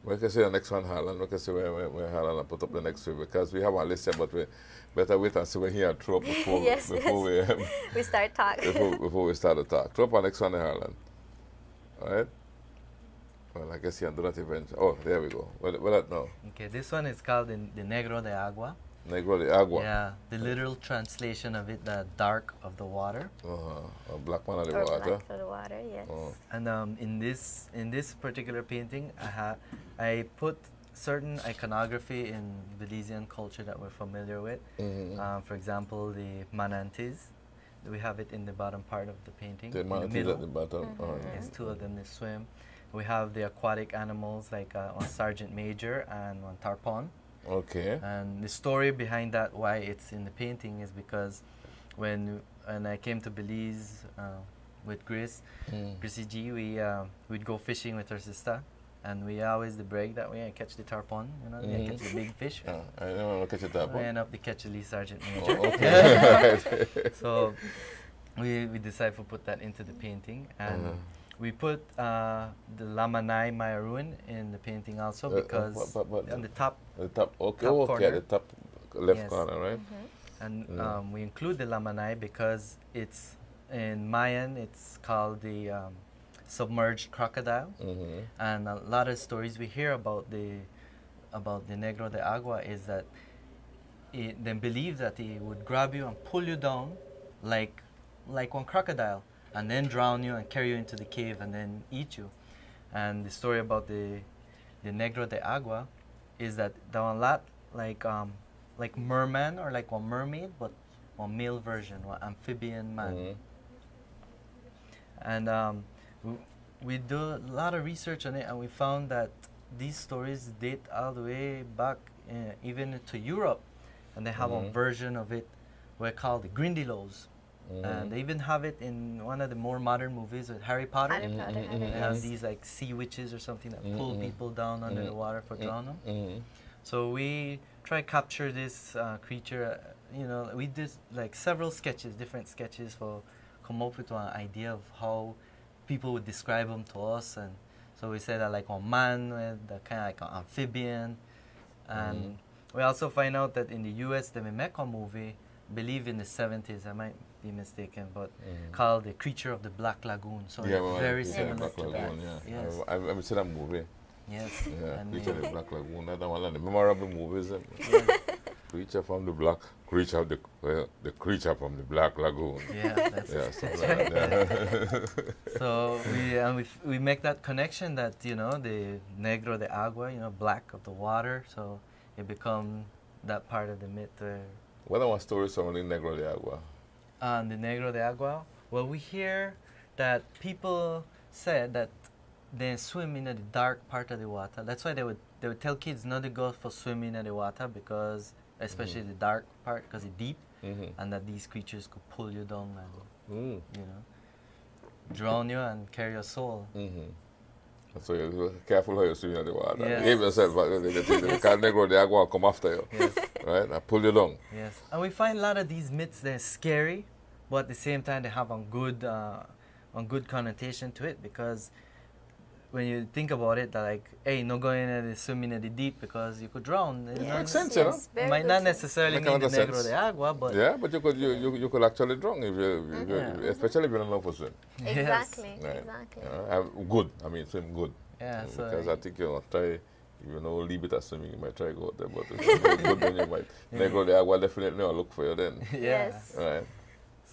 We can see the next one, Harlan. We can see where Harlan put up the next one because we have a list here, but we better wait and see when he had throw up before, we start talking. before we start the talk. Throw up our next one, Harlan. All right? Well, I guess you can do that eventually. Oh, there we go. What that now? Okay, this one is called the Negro de Agua. Negro de Agua. Yeah, the literal translation of it, the dark of the water. A black man of the water. Black of the water, yes. And in this particular painting, I put certain iconography in Belizean culture that we're familiar with. For example, the manantes. We have it in the bottom part of the painting. The manantes at the bottom. There's two of them. They swim. We have the aquatic animals like one sergeant major and one tarpon. Okay. And the story behind that, why it's in the painting, is because when I came to Belize with GrissyG, we'd go fishing with her sister, and we always brag that way I catch the tarpon, you know, I catch the big fish. I don't want to catch a tarpon. I end up to catch the sergeant major. Okay. So we decided to put that into the painting, and we put the Lamanai Maya ruin in the painting also because on the top. The top, okay, top corner. at the top left corner, right? And we include the Lamanai because it's in Mayan. It's called the submerged crocodile, and a lot of stories we hear about the Negro de Agua is that they believe that he would grab you and pull you down like one crocodile, and then drown you and carry you into the cave and then eat you. And the story about the Negro de Agua is that they're a lot like merman or like one mermaid, but one male version, one amphibian man. And we do a lot of research on it, and we found that these stories date all the way back even to Europe, and they have a version of it we call the Grindylows. And they even have it in one of the more modern movies with Harry Potter. They have these like sea witches or something that pull people down under the water for drown them. So we try to capture this creature. You know, we did like several sketches, different sketches, for come up with an idea of how people would describe them to us. And so we said that like a man with the kind of like an amphibian. And we also find out that in the U.S. they make a movie, believe in the 70s, I might be mistaken, but called The Creature of the Black Lagoon. So it's very similar to that. Yes. I've seen that movie. Yes. Yeah, Creature of the Black Lagoon. That's one of the memorable movies. Creature from the Black, the creature from the Black Lagoon. Yeah, that's something like that. So we make that connection that, you know, the Negro de Agua, you know, black of the water. So it become that part of the myth. What are stories surrounding Negro de Agua? The Negro de Agua, well, we hear that people said that they swim in the dark part of the water. That's why they would tell kids not to go for swimming in the water, because especially the dark part, because it's deep, and that these creatures could pull you down and you know, drown you and carry your soul. So you're careful how you swim in the water. Yes. Behave yourself, the Negro de Agua come after you, right? And pull you down. Yes, and we find a lot of these myths, they're scary, but at the same time they have a good connotation to it, because when you think about it, like, hey, no going in the swimming in the deep because you could drown. It makes sense, you know. It might not necessarily mean the Negro de Agua, but but you could actually drown if you especially if you don't know for swim. Exactly, Right. exactly. Good. I mean, swim good. Yeah, because I think try. You know, leave it at swimming, you might try to go out there, but if it's good, then you might. Negro de Agua definitely will look for you then. Yes. Right.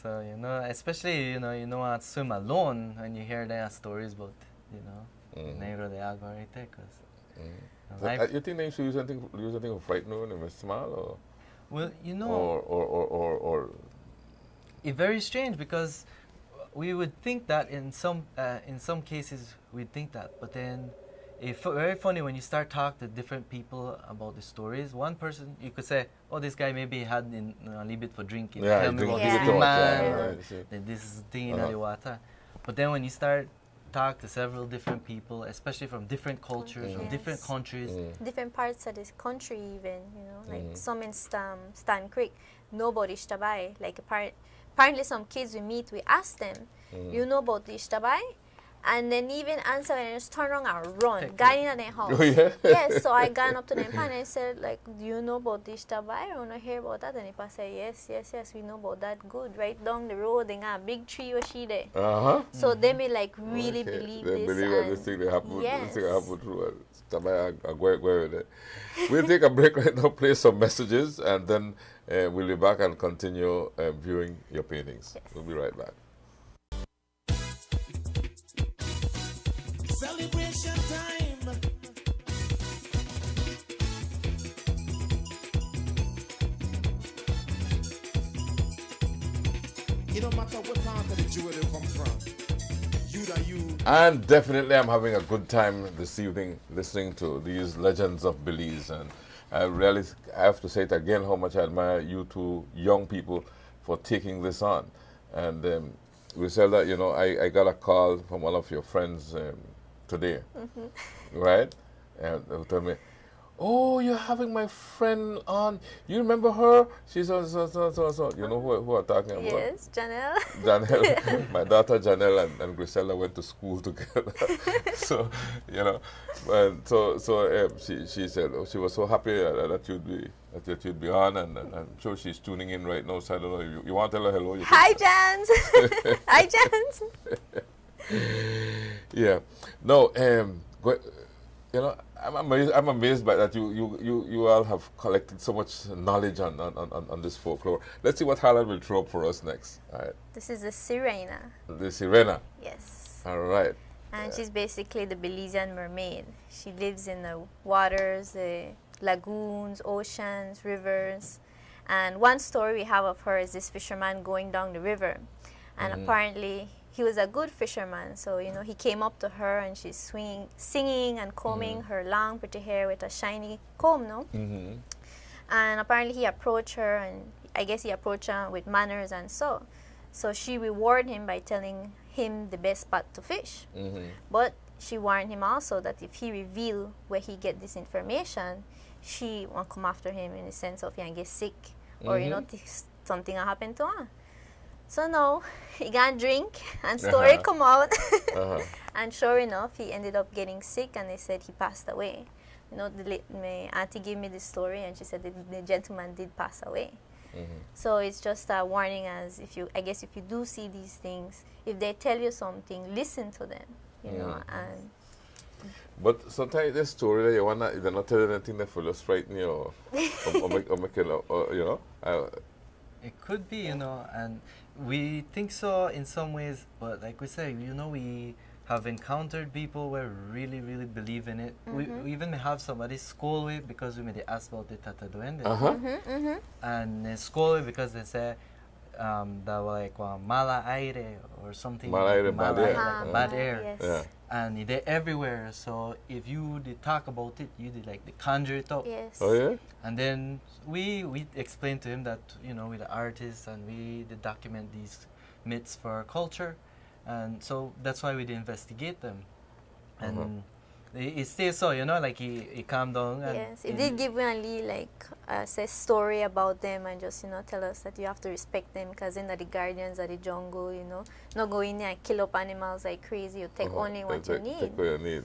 So, you know, especially, you know how to swim alone when you hear their stories about, you know, Negro de Agua right there, because you think they should use anything to frighten you when they're small, or? Well, you know, or it's very strange, because we would think that in some cases we'd think that, but then it's very funny when you start talking to different people about the stories. One person, you could say, oh, this guy maybe had a little bit for drinking. Tell me about this man, then this is the thing in the water. But then when you start talk to several different people, especially from different cultures, from different countries. Different parts of this country even, you know, like some in Stan Creek, nobody Xtabai. Like apparently some kids we meet, we ask them, you know about the Xtabai? And then even answer and just turn around and run. Take Got in their house. Oh, yeah? Yes, so I gone up to them and I said, like, do you know about this Xtabai? I want to hear about that. And the pastor said, yes, we know about that. Good. Right down the road, they got a big tree or she there. So they may like really believe they this. believe that this thing they happen, yes. this thing happen through Xtabai. I go with it. We'll take a break right now, play some messages, and then we'll be back and continue viewing your paintings. Yes. We'll be right back. Celebration time. It don't matter what part of the jewel they come from. You. And definitely I'm having a good time this evening listening to these legends of Belize. And I have to say it again how much I admire you two young people for taking this on. And we said that, you know, I got a call from one of your friends today, right? And they told me, oh, you're having my friend on. You remember her? She's so. You know who I'm talking about? Yes, Janelle. Janelle, my daughter Janelle and Grisella went to school together. So, you know, and she said, oh, she was so happy that you'd be on, and I'm sure she's tuning in right now. So I don't know. You want to tell her hello? Hi, Jans. Hi, Jans. Yeah. No. You know, I'm amazed by that. You all have collected so much knowledge on this folklore. Let's see what Harlan will throw up for us next. All right. This is the Sirena. The Sirena. Yes. All right. And she's basically the Belizean mermaid. She lives in the waters, the lagoons, oceans, rivers. And one story we have of her is this fisherman going down the river. And apparently he was a good fisherman. So, you know, he came up to her and she's singing and combing her long pretty hair with a shiny comb, no? And apparently he approached her, and I guess he approached her with manners and so. So she rewarded him by telling him the best spot to fish. But she warned him also that if he revealed where he get this information, she won't come after him in the sense of he can get sick or, you know, something will happen to her. So now he got drink and story come out. And sure enough, he ended up getting sick and they said he passed away. You know, my auntie gave me this story and she said the gentleman did pass away. So it's just a warning, as I guess if you do see these things, if they tell you something, listen to them, you know. And but sometimes the story that you want to, they're not telling anything that will just frighten you or make you know. It could be, you know, and we think so in some ways, but like we say, you know, we have encountered people where really, really believe in it. We even have somebody scold it because we made ask about the Tata Duende. And they scold it because they say that like mala aire or something. Mala aire, bad air. Bad air. Yes. Yeah. And they're everywhere. So if you did talk about it, you did like the conjure it up. Yes. Oh yeah. And then we explained to him that, you know, we're the artists and we did document these myths for our culture, and so that's why we did investigate them. And it stays so, you know, like he calmed down. And yes, it did give me like a story about them and just, you know, tell us that you have to respect them because they're the guardians of the jungle, you know. Not go in there and kill up animals like crazy. You take only what you need. Take what you need.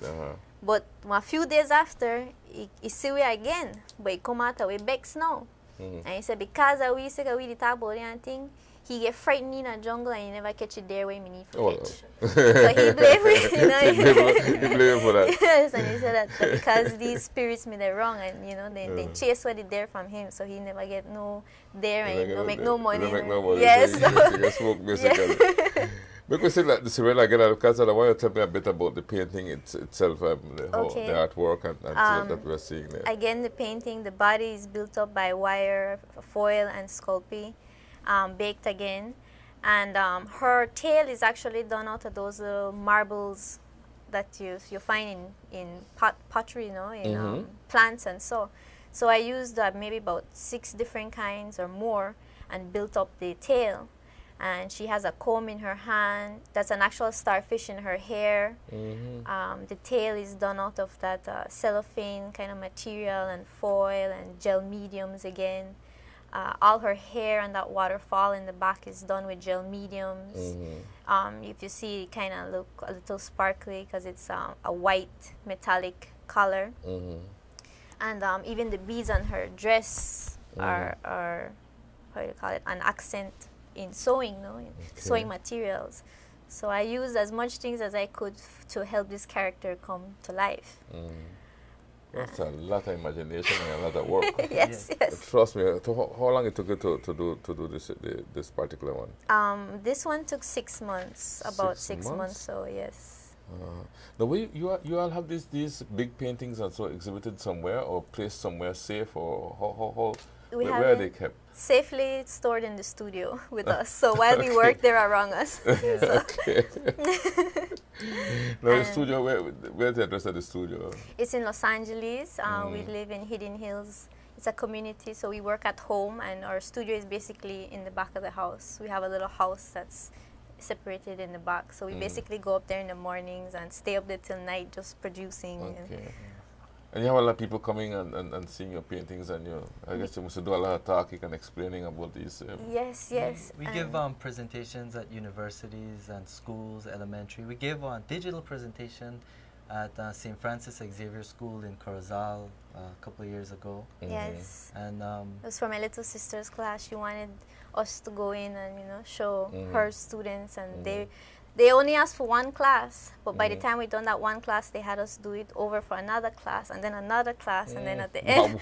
But a few days after, he see we again, but he come out with Bex now. And he said because we used to go with the talk about and thing, he get frightened in a jungle and he never catch it there where he need to catch. So he blame me, you know. He blame for that. Yes, and he said that because these spirits made it wrong and, you know, they chase what it there from him, so he never get no there and he don't make no money. He don't make no money. Yes. So he smoke basically. Because like the Sirena again, because I want you to tell me a bit about the painting itself, the artwork and that we're seeing there. Again, the painting, the body is built up by wire, foil, and sculpey, baked again. And her tail is actually done out of those little marbles that you find in pottery, you know, in plants and so. So I used maybe about 6 different kinds or more and built up the tail. And she has a comb in her hand. That's an actual starfish in her hair. The tail is done out of that cellophane kind of material and foil and gel mediums again. All her hair and that waterfall in the back is done with gel mediums. If you see, it kind of look a little sparkly because it's a white metallic color. And even the beads on her dress are how do you call it, an accent in sewing, no? Sewing materials. So I used as much things as I could to help this character come to life. That's a lot of imagination and a lot of work. Yes. Trust me. How long it took you to do this particular one? This one took 6 months, about 6 months. So yes. The way you all have these big paintings and so exhibited somewhere or placed somewhere safe, or how where are they kept? Safely stored in the studio with us. So while we work, they're around us. Okay. Now the studio, where's the address of the studio? It's in Los Angeles. We live in Hidden Hills. It's a community, so we work at home, and our studio is basically in the back of the house. We have a little house that's separated in the back. So we basically go up there in the mornings and stay up there till night just producing. Okay. And you have a lot of people coming and seeing your paintings, and I guess you must do a lot of talking and explaining about these. Yes. We give presentations at universities and schools, elementary. We gave a digital presentation at St. Francis Xavier School in Corozal a couple of years ago. Yes. And it was for my little sister's class. She wanted us to go in and show her students, and they only asked for one class, but by the time we done that one class, they had us do it over for another class, and then another class, and then at the end,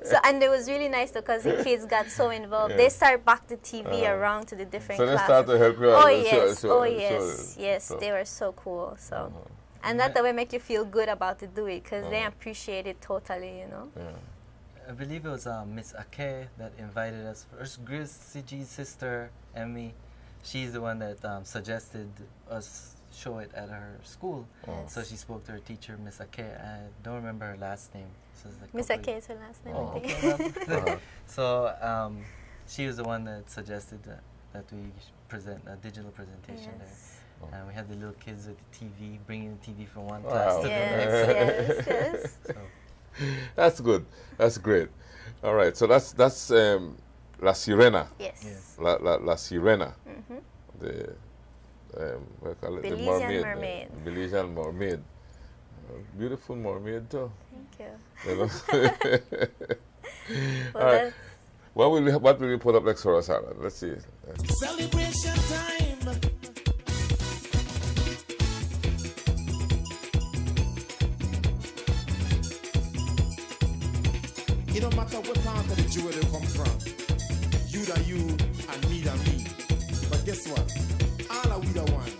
So, and it was really nice because the kids got so involved. They started back the TV around to the different classes. So they started to help you out. Yes, they were so cool. So, and that way make you feel good about to do it because they appreciate it totally, I believe it was Miss Ake that invited us. First, GrissyG's sister, Emmy. She's the one that suggested us show it at her school. So she spoke to her teacher, Miss Ake. I don't remember her last name. So Miss Ake is her last name, I think. So she was the one that suggested that we present a digital presentation there. And we had the little kids with the TV, bringing the TV from one class to the next. Yes. So. That's good. That's great. All right. So that's La Sirena. Yes. La Sirena. The Belizean mermaid. Belizean mermaid. Beautiful mermaid too. Thank you. All right. What will we put up next for us, Alan? Let's see. Celebration time. It don't matter what part of the jewel they come from. You that you and me that me. But guess what? All are we the one.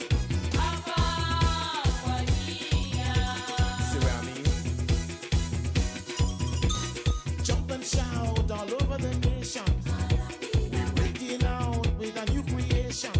See what I mean? Jump and shout all over the nation. We're breaking out with a new creation.